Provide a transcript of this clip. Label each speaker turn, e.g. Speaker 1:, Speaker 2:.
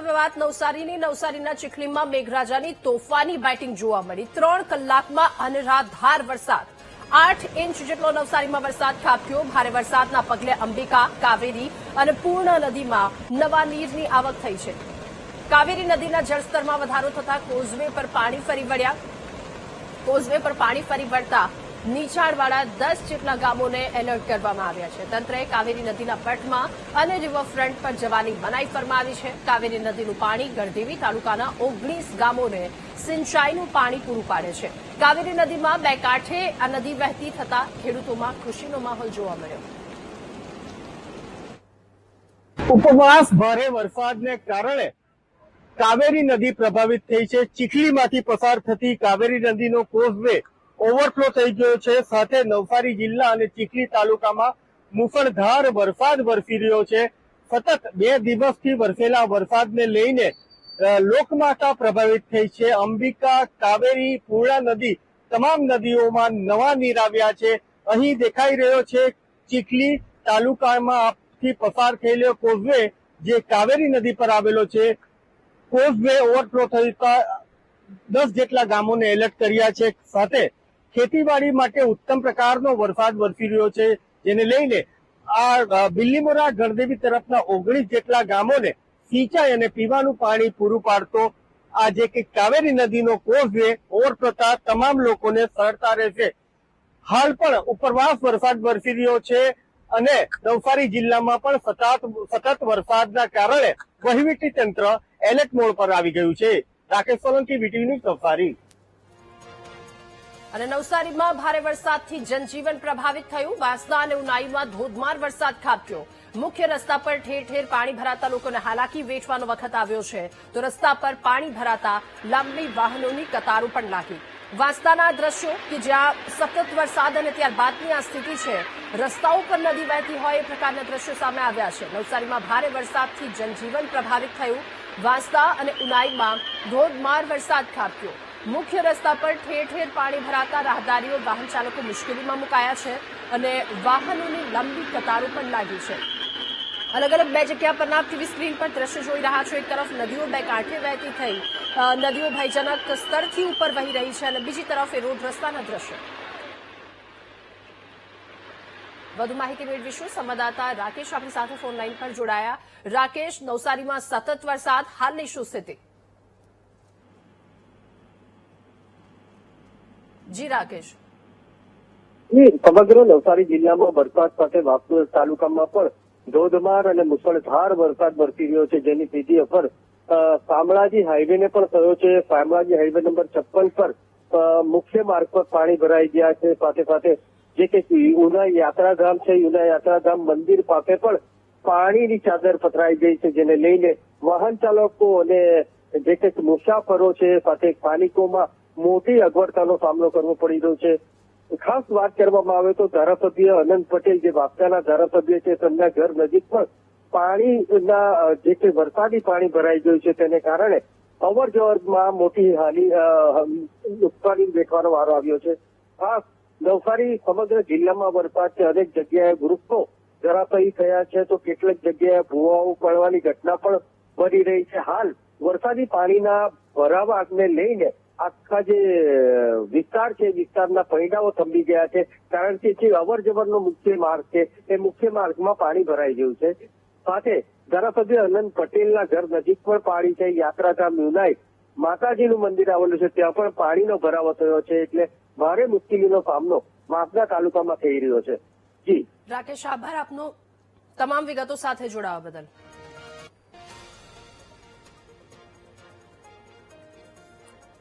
Speaker 1: હવે વાત નવસારીની. નવસારીના ચીખલીમાં મેઘરાજાની તોફાની બેટિંગ જોવા મળી. 3 કલાકમાં અનરાધાર વરસાદ. 8 ઇંચ જેટલો નવસારીમાં વરસાદ ખાબક્યો. ભારે વરસાદના પગલે અંબિકા, કાવેરી અને પૂર્ણ નદીમાં નવા નીરની આવક થઈ છે. કાવેરી નદીના જળસ્તરમાં વધારો થતા કોઝવે પર પાણી ફરી વળ્યા. કોઝવે પર પાણી ફરી વળતા નીચાણવાળા 10 જેટલા ગામોને એલર્ટ કરવામાં આવ્યા છે. તંત્રએ કાવેરી નદીના પટમાં અને રિવરફ્રન્ટ પર જવાની મનાઈ ફરમાવી છે. કાવેરી નદીનું પાણી ગણદેવી તાલુકાના 19 ગામોને સિંચાઈનું પાણી પૂરું પાડે છે. કાવેરી નદીમાં બે કાંઠે આ નદી વહેતી થતા ખેડૂતોમાં ખુશીનો માહોલ જોવા મળ્યો.
Speaker 2: ઉપરવાસ ભારે વરસાદને કારણે કાવેરી નદી પ્રભાવિત થઈ છે. ચીખલીમાંથી પસાર થતી કાવેરી નદીનો કોઝવે ઓવરફ્લો થઈ ગયો છે. સાથે નવસારી જિલ્લા અને ચીખલી તાલુકામાં મુસળધાર વરસાદ વરસી રહ્યો છે. સતત 2 દિવસથી વરસેલા વરસાદને લઈને લોકમાતા પ્રભાવિત થઈ છે. અંબિકા, કાવેરી, પૂર્ણા નદી તમામ નદીઓમાં નવા નીર આવ્યા છે. અહીં દેખાઈ રહ્યો છે ચીખલી તાલુકામાંથી પસાર થયેલો કોઝવે જે કાવેરી નદી પર આવેલો છે. કોઝવે ઓવરફ્લો થતા 10 જેટલા ગામોને એલર્ટ કર્યા છે. સાથે ખેતીવાડી માટે ઉત્તમ પ્રકારનો વરસાદ વરસી રહ્યો છે, જેને લઈને આ બિલ્લીમોરા ગણદેવી તરફના 19 જેટલા ગામોને સિંચાઈ અને પીવાનું પાણી પૂરું પાડતો આ જે કે કાવેરી નદીનો કોઝવે ઓવરફ્લો થતા તમામ લોકોને સરળતા રહેશે. હાલ પણ ઉપરવાસ વરસાદ વરસી રહ્યો છે અને નવસારી જિલ્લામાં પણ સતત વરસાદના કારણે વહીવટી તંત્ર એલર્ટ મોડ પર આવી ગયું છે. Rakesh Solanki, VTV news, Navsari.
Speaker 1: અને નવસારીમાં ભારે વરસાદથી જનજીવન પ્રભાવિત થયું. વાંસદા અને ઉનાઈમાં ધોધમાર વરસાદ ખાબક્યો. મુખ્ય રસ્તા પર ઠેર ઠેર પાણી ભરાતા લોકોને હાલાકી વેઠવાનો વખત આવ્યો છે. તો રસ્તા પર પાણી ભરાતા લાંબી વાહનોની કતારો પણ લાગી. વાંસદાના દ્રશ્યો કે જ્યાં સતત વરસાદ અને ત્યારબાદની આ સ્થિતિ છે, રસ્તાઓ પર નદી વહેતી હોય એ પ્રકારના દ્રશ્યો સામે આવ્યા છે. નવસારીમાં ભારે વરસાદથી જનજીવન પ્રભાવિત થયું. વાંસદા અને ઉનાઈમાં ધોધમાર વરસાદ ખાબક્યો. મુખ્ય રસ્તા પર ઠેર ઠેર પાણી ભરાતા રાહદારીઓ, વાહન ચાલકો મુશ્કેલીમાં મુકાયા છે અને વાહનોની લાંબી કતારો પણ લાગી છે. અલગ અલગ 2 જગ્યા પરના ટીવી સ્ક્રીન પર દ્રશ્ય જોઈ રહ્યા છો. એક તરફ નદીઓ બે કાંઠે વહેતી થઈ નદીઓ ભયજનક સ્તરથી ઉપર વહી રહી છે અને બીજી તરફ એ રોડ રસ્તાના દ્રશ્યો. વધુ માહિતી મેળવીશું. સંવાદદાતા રાકેશ આપણી સાથે ફોન લાઈન પર જોડાયા. રાકેશ, નવસારીમાં સતત વરસાદ, હાલની શું સ્થિતિ? જી રાકેશ.
Speaker 2: સમગ્ર નવસારી જિલ્લામાં વરસાદ સાથે વાપી તાલુકામાં પણ ધોધમાર અને મુસળધાર વરસાદ વરસી રહ્યો છે, જેની સીધી અસર શામળાજી હાઈવેને પણ થયો છે. શામળાજી હાઈવે નંબર 56 પર મુખ્ય માર્ગ પર પાણી ભરાઈ ગયા છે. સાથે સાથે જે કે ઉનાઈ યાત્રાધામ છે, ઉનાઈ યાત્રાધામ મંદિર પાસે પણ પાણીની ચાદર પથરાઈ ગઈ છે, જેને લઈને વાહન ચાલકો અને જે કે મુસાફરો છે સાથે સ્થાનિકોમાં મોટી અગવડતાનો સામનો કરવો પડી રહ્યો છે. ખાસ વાત કરવામાં આવે તો ધારાસભ્ય અનંત પટેલ, જે વાપસાના ધારાસભ્ય છે, તેમના ઘર નજીક પણ પાણીના જે કે વરસાદી પાણી ભરાઈ ગયું છે, તેને કારણે અવર જવરમાં મોટી નુકસાની વેઠવાનો વારો આવ્યો છે. ખાસ નવસારી સમગ્ર જિલ્લામાં વરસાદ છે. અનેક જગ્યાએ વૃક્ષો ધરાશાયી થયા છે, તો કેટલીક જગ્યાએ ભૂવાઓ પડવાની ઘટના પણ બની રહી છે. હાલ વરસાદી પાણીના ભરાવાને લઈને આખા જે વિસ્તાર છે, વિસ્તારના પૈડાઓ થંભી ગયા છે, કારણ કે જે અવર જવરનો મુખ્ય માર્ગ છે એ મુખ્ય માર્ગમાં પાણી ભરાઈ ગયું છે. સાથે ધારાસભ્ય અનંત પટેલના ઘર નજીક પણ પાણી છે. યાત્રાધામ ઉનાઈ માતાજીનું મંદિર આવેલું છે, ત્યાં પણ પાણીનો ભરાવો થયો છે. એટલે ભારે મુશ્કેલીનો સામનો વાંસદા તાલુકામાં થઈ રહ્યો છે. જી
Speaker 1: રાકેશ, આભાર આપનો તમામ વિગતો સાથે જોડાવા બદલ.